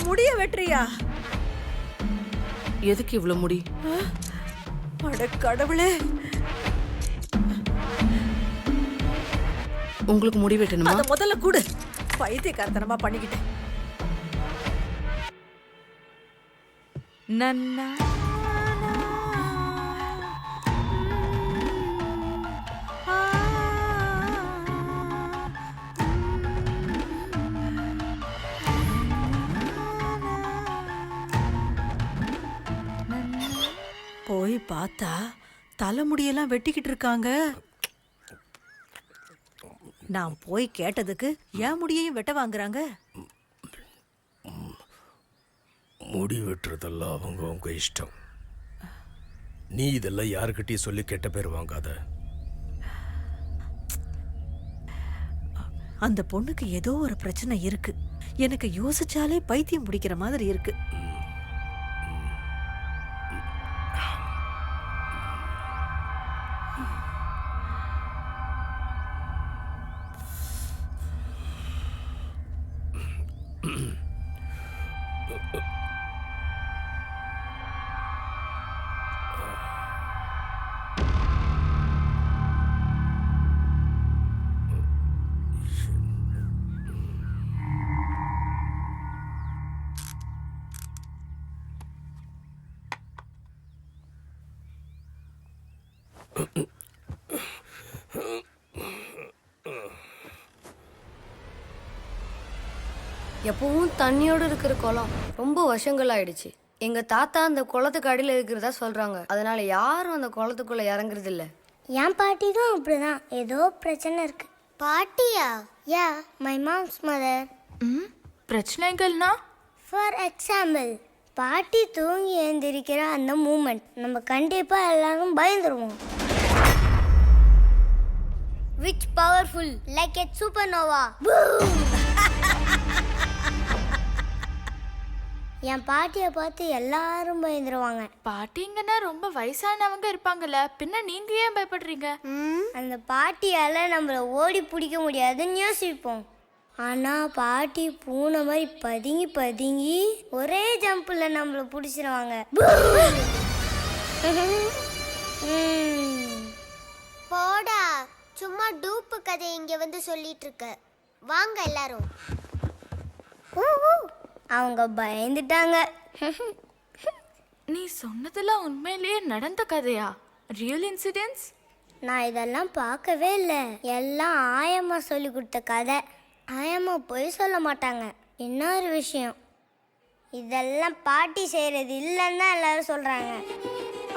முடிய வெட்டுறியா? எதுக்கு இவ்வளவு முடி? அட கடவுளே, உங்களுக்கு முடி வெட்டணுமா? அத முதல்ல கூடு. பைத்தியக்காரத்தனமா பண்ணிக்கிட்டேன். நன்னா போய் பார்த்தா தலைமுடியெல்லாம் வெட்டிக்கிட்டு இருக்காங்க. நான் போய் கேட்டதுக்கு ஏன் முடியையும் வெட்ட வாங்குறாங்க. முடி வெட்டுறதெல்லாம் அவங்க இஷ்டம். நீ இதெல்லாம் யாருக்கிட்டையும் சொல்லி கெட்ட பேர் வாங்காத. அந்த பொண்ணுக்கு ஏதோ ஒரு பிரச்சனை இருக்கு. எனக்கு யோசிச்சாலே பைத்தியம் பிடிக்கிற மாதிரி இருக்கு. எப்பவும் தண்ணியோடு இருக்கிற குளம் ரொம்ப வருஷங்கள் ஆயிடுச்சு. எங்க தாத்தா அந்த குளத்துக்கு அடியில் இருக்கிறதா சொல்றாங்க. அதனால யாரும் அந்த குளத்துக்குள்ள இறங்குறது இல்ல. என் பாட்டிக்கும் அப்படிதான், ஏதோ பிரச்சனை இருக்கு. பாட்டியா? Yeah, my mom's mother. பிரச்சனைகள்னா? ஃபார் எக்ஸாம்பிள், பாட்டி தூங்கி எழுந்திருக்கிற அந்த மூமெண்ட் நம்ம கண்டிப்பா எல்லாரும் பயந்துருவோம். Which powerful like a supernova. என் பாட்டியை பார்த்து எல்லாரும் பயந்துருவாங்க. பாட்டிங்கன்னா ரொம்ப வயசானவங்க இருப்பாங்கல்ல, பின்ன நீங்க ஏன் பயப்படுறீங்க? அந்த பாட்டியால நம்மள ஓடி பிடிக்க முடியாதுன்னு யோசிப்போம். ஆனா பாட்டி பூனை மாதிரி பதுங்கி பதுங்கி ஒரே ஜம்பில் நம்மள பிடிச்சிருவாங்க. போடா, சும்மா டூப்பு கதை இங்க வந்து சொல்லிட்டு இருக்க. வாங்க எல்லாரும். அவங்க பயந்துட்டாங்க. நீ சொன்னதெல்லாம் உண்மையிலேயே நடந்த கதையா? Real incidents? நான் இதெல்லாம் பார்க்கவே இல்லை. எல்லாம் ஆயம்மா சொல்லி கொடுத்த கதை. ஆயம்மா பொய் சொல்ல மாட்டாங்க. இன்னொரு விஷயம், இதெல்லாம் பாட்டி செய்யறது இல்லைன்னு தான் எல்லாரும் சொல்றாங்க.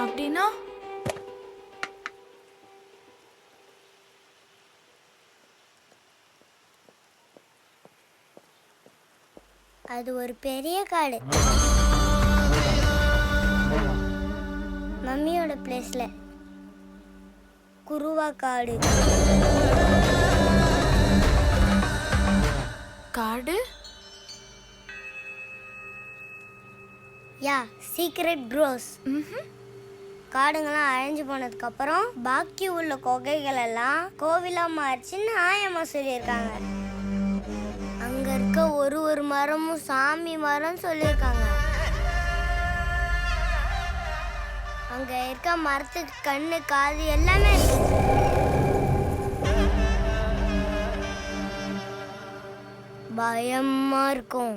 அப்படின்னா? அது ஒரு பெரிய காடு. மம்மியோட பிளேஸ்ல குருவா காடு. காடு? யா, சீக்ரெட் க்ரோஸ். காடுங்கெல்லாம் அழிஞ்சு போனதுக்கு அப்புறம் பாக்கி உள்ள குகைகள் எல்லாம் கோவிலா மாறிச்சுன்னு ஆயம்மா சொல்லியிருக்காங்க. அங்க இருக்க ஒரு மரமும் சாமி மரம் சொல்லியிருக்காங்க. அங்க இருக்க மரத்துக்கு கண்ணு காது எல்லாமே இருக்கு. பயமா இருக்கும்.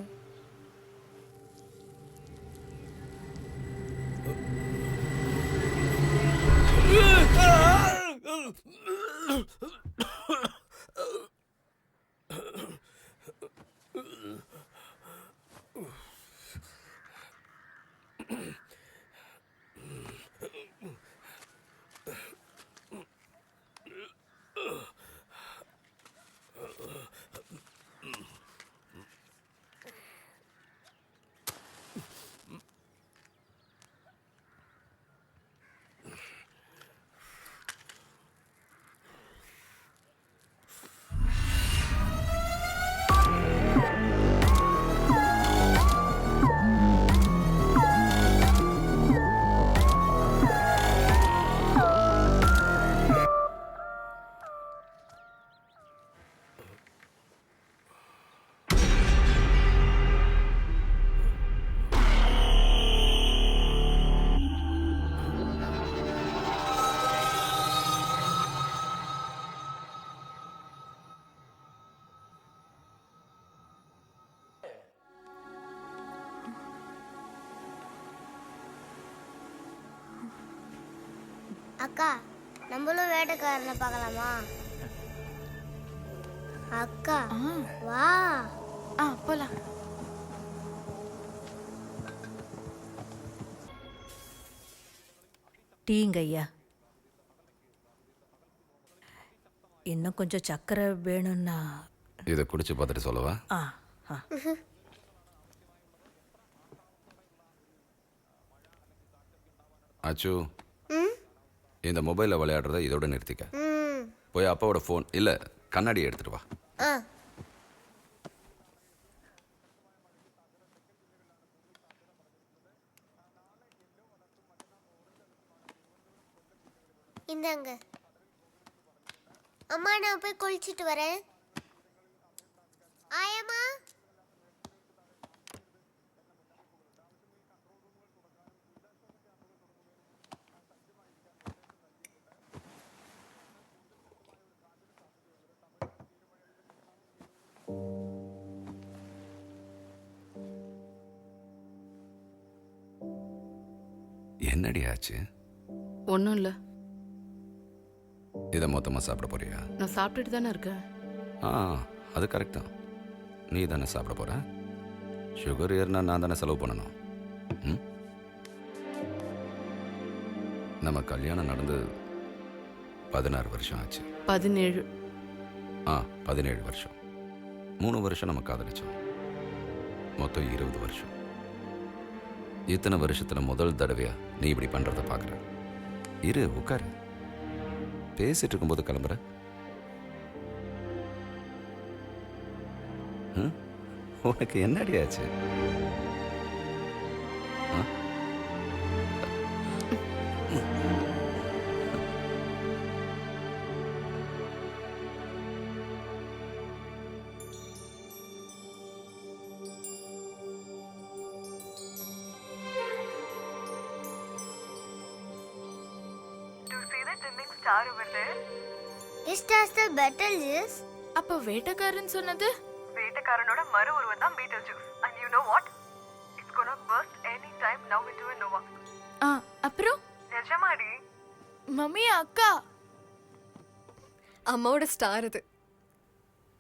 அக்கா நம்மளும் வேட்டைக்காரனை பார்க்கலாமா? அக்கா வா. போலாம். டீங்க ஐயா. இன்னும் கொஞ்சம் சக்கரை வேணும்னா. இதை குடிச்சு பார்த்துட்டு சொல்லவா? ஆ ஆ. அச்சு, இந்த மொபைலில் விளையாடுறத இதோட நிறுத்திக்க. ம். போய் அப்பாவோட ஃபோன் இல்லை கண்ணாடி எடுத்துட்டு வா. ஆ. இந்தாங்க. அம்மா நான் போய் குளிச்சிட்டு வரேன். ஆயம்மா. என்னடி ஆச்சு? ஒன்றும் இல்லை, இதை மொத்தமாக சாப்பிட போறியா? நான் சாப்பிட்டுட்டு தானே இருக்கேன். ஆ, அது கரெக்ட் தான். நீ தானே சாப்பிட போற. சுகர் ஏறினா நான் தானே செலவு பண்ணணும். ம்? நம்ம கல்யாணம் நடந்து 16 வருஷம் ஆச்சு. 17. 17 வருஷம். 3 வருஷம் நம்ம காதலிச்சோம். மொத்தம் 20 வருஷம். இத்தனை வருஷத்துல முதல் தடவையா நீ இப்படி பண்றத பாக்குற. இரு, உட்காரு. பேசிட்டு இருக்கும்போது கிளம்புற. உனக்கு என்னடி ஆச்சு? Is that the Betelgeuse? அப்போ வேட்டைக்காரன் சொன்னது? வேட்டைக்காரனோட மறு உருவம் தான் Betelgeuse. And you know what? It's gonna burst any time now into a nova. அப்புறம்? நிஜமாடி? மம்மி, அக்கா. அம்மாவோட ஸ்டார் அது.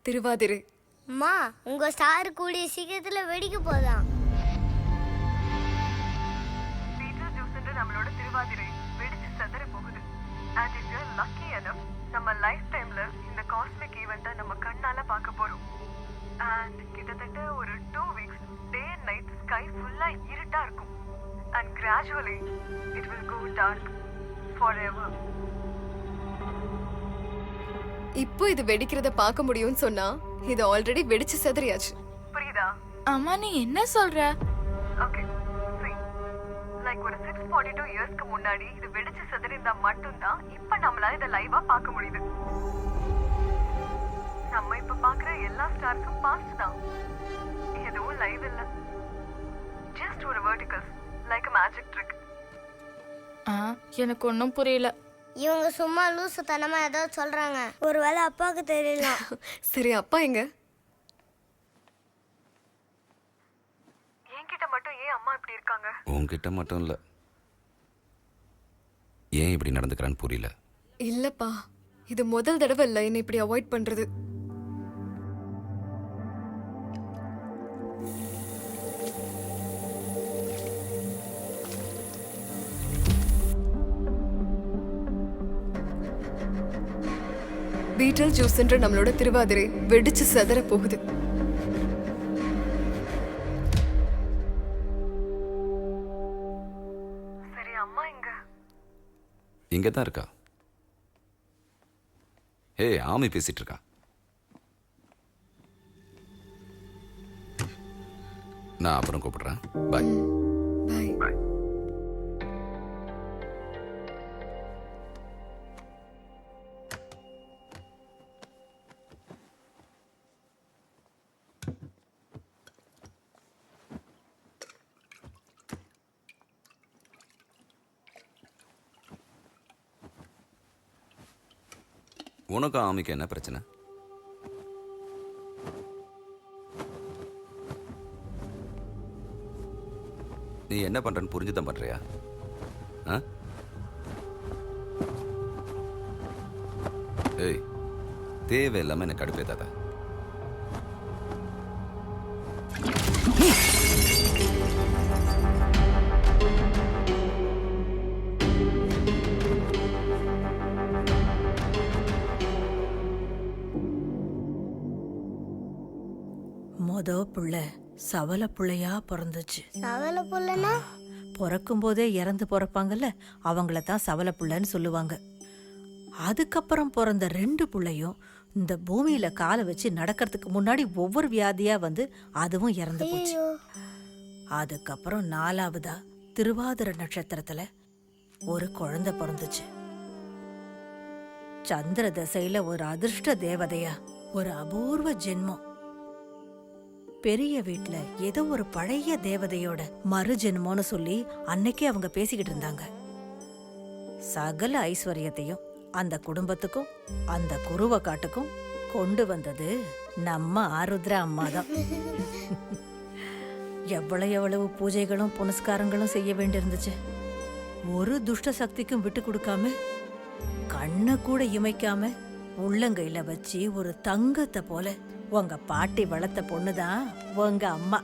திருவாதிரை. அம்மா, உங்க ஸ்டார் கூடிய சீக்கிரத்துல வெடிக்க போதாம். Betelgeuse நம்மளோட திருவாதிரை வெடிச்சு செதற போகுது. And if you're lucky enough, நம்ம லைஃப் டைம்ல இந்த காஸ்மிக் ஈவெண்ட்டை நம்ம கண்ணால பார்க்க போறோம். And கிட்டத்தட்ட ஒரு 2 weeks day and night sky ஃபுல்லா இருட்டா இருக்கும். And gradually it will go dark forever. இப்போ இது வெடிக்கிறத பார்க்க முடியும்னு சொன்னா இது ஆல்ரெடி வெடிச்சு செதறியாச்சு. புரியுதா? அம்மா, நீ என்ன சொல்ற? ஓகே, see, like ஒரு 642 இயர்ஸ்க்கு முன்னாடி இது வெடிச்சு செதறிந்தா மட்டும்தான் இப்ப நம்மளால இதை லைவா பார்க்க முடியுது. நம்ம இப்ப பாக்குற எல்லா ஸ்டார்ஸும் பாஸ்ட் தான். எதுவும் லைவ் இல்ல. ஜஸ்ட் ஒரு verticals, like a magic trick. எனக்கு ஒன்றும் புரியல. இவங்க சும்மா லூசுத்தனமா ஏதோ சொல்றாங்க. ஒருவேளை அப்பாவுக்கு தெரியலாம். சரி, அப்பா எங்க? என்கிட்ட மட்டும் ஏன் அம்மா இப்படி இருக்காங்க? உன்கிட்ட மட்டும் இல்லை, ஏன் இப்படி நடந்துக்கிறான்னு புரியல. இல்லப்பா, இது முதல் தடவை இல்லை என்னை இப்படி அவாய்ட் பண்றது. பீட்டல்ஜூஸ்ன்ற நம்மளோட திருவாதிரை வெடிச்சு செதற போகுது. சரி, அம்மா எங்க? இங்கே தான் இருக்கா. ஏய், ஆமி பேசிட்டு இருக்கா. நான் அப்புறம் கூப்பிடுறேன். பாய். பாய். பாய். உனக்கும் ஆமிக்கு என்ன பிரச்சனை? நீ என்ன பண்றன்னு புரிஞ்சுதான் பண்றியா? ஏய் தேவையில்லாம எனக்கு கடுப்பேத்தாத. மொத புள்ள சவல புள்ளையா பிறந்துச்சு. சவல புள்ளனா பிறக்கும் போதே இறந்து பிறப்பாங்கல்ல, அவங்கள தான் சவல புள்ளன்னு சொல்லுவாங்க. அதுக்கப்புறம் பிறந்த 2 புள்ளையும் இந்த பூமியில காலை வச்சு நடக்கிறதுக்கு முன்னாடி ஒவ்வொரு வியாதியா வந்து அதுவும் இறந்து போச்சு. அதுக்கப்புறம் 4வதா திருவாதிரை நட்சத்திரத்துல ஒரு குழந்தை பிறந்துச்சு. சந்திர தசையில ஒரு அதிர்ஷ்ட தேவதையா ஒரு அபூர்வ ஜென்மம். பெரிய வீட்ல ஏதோ ஒரு பழைய தேவதையோட மறு ஜென்மோன்னு சொல்லி அன்னைக்கே அவங்க பேசிக்கிட்டு இருந்தாங்க. சகல ஐஸ்வர்யத்தையும் அந்த குடும்பத்துக்கும் அந்த குருவ காட்டுக்கும் கொண்டு வந்தது நம்ம ஆருத்ரா அம்மா தான். எவ்வளவு பூஜைகளும் புனஸ்காரங்களும் செய்ய வேண்டியிருந்துச்சு. ஒரு துஷ்ட சக்திக்கும் விட்டு கொடுக்காம, கண்ணை கூட இமைக்காம உள்ளங்கையில வச்சு ஒரு தங்கத்தை போல உங்க பாட்டி வளர்த்த பொண்ணுதான் உங்க அம்மா.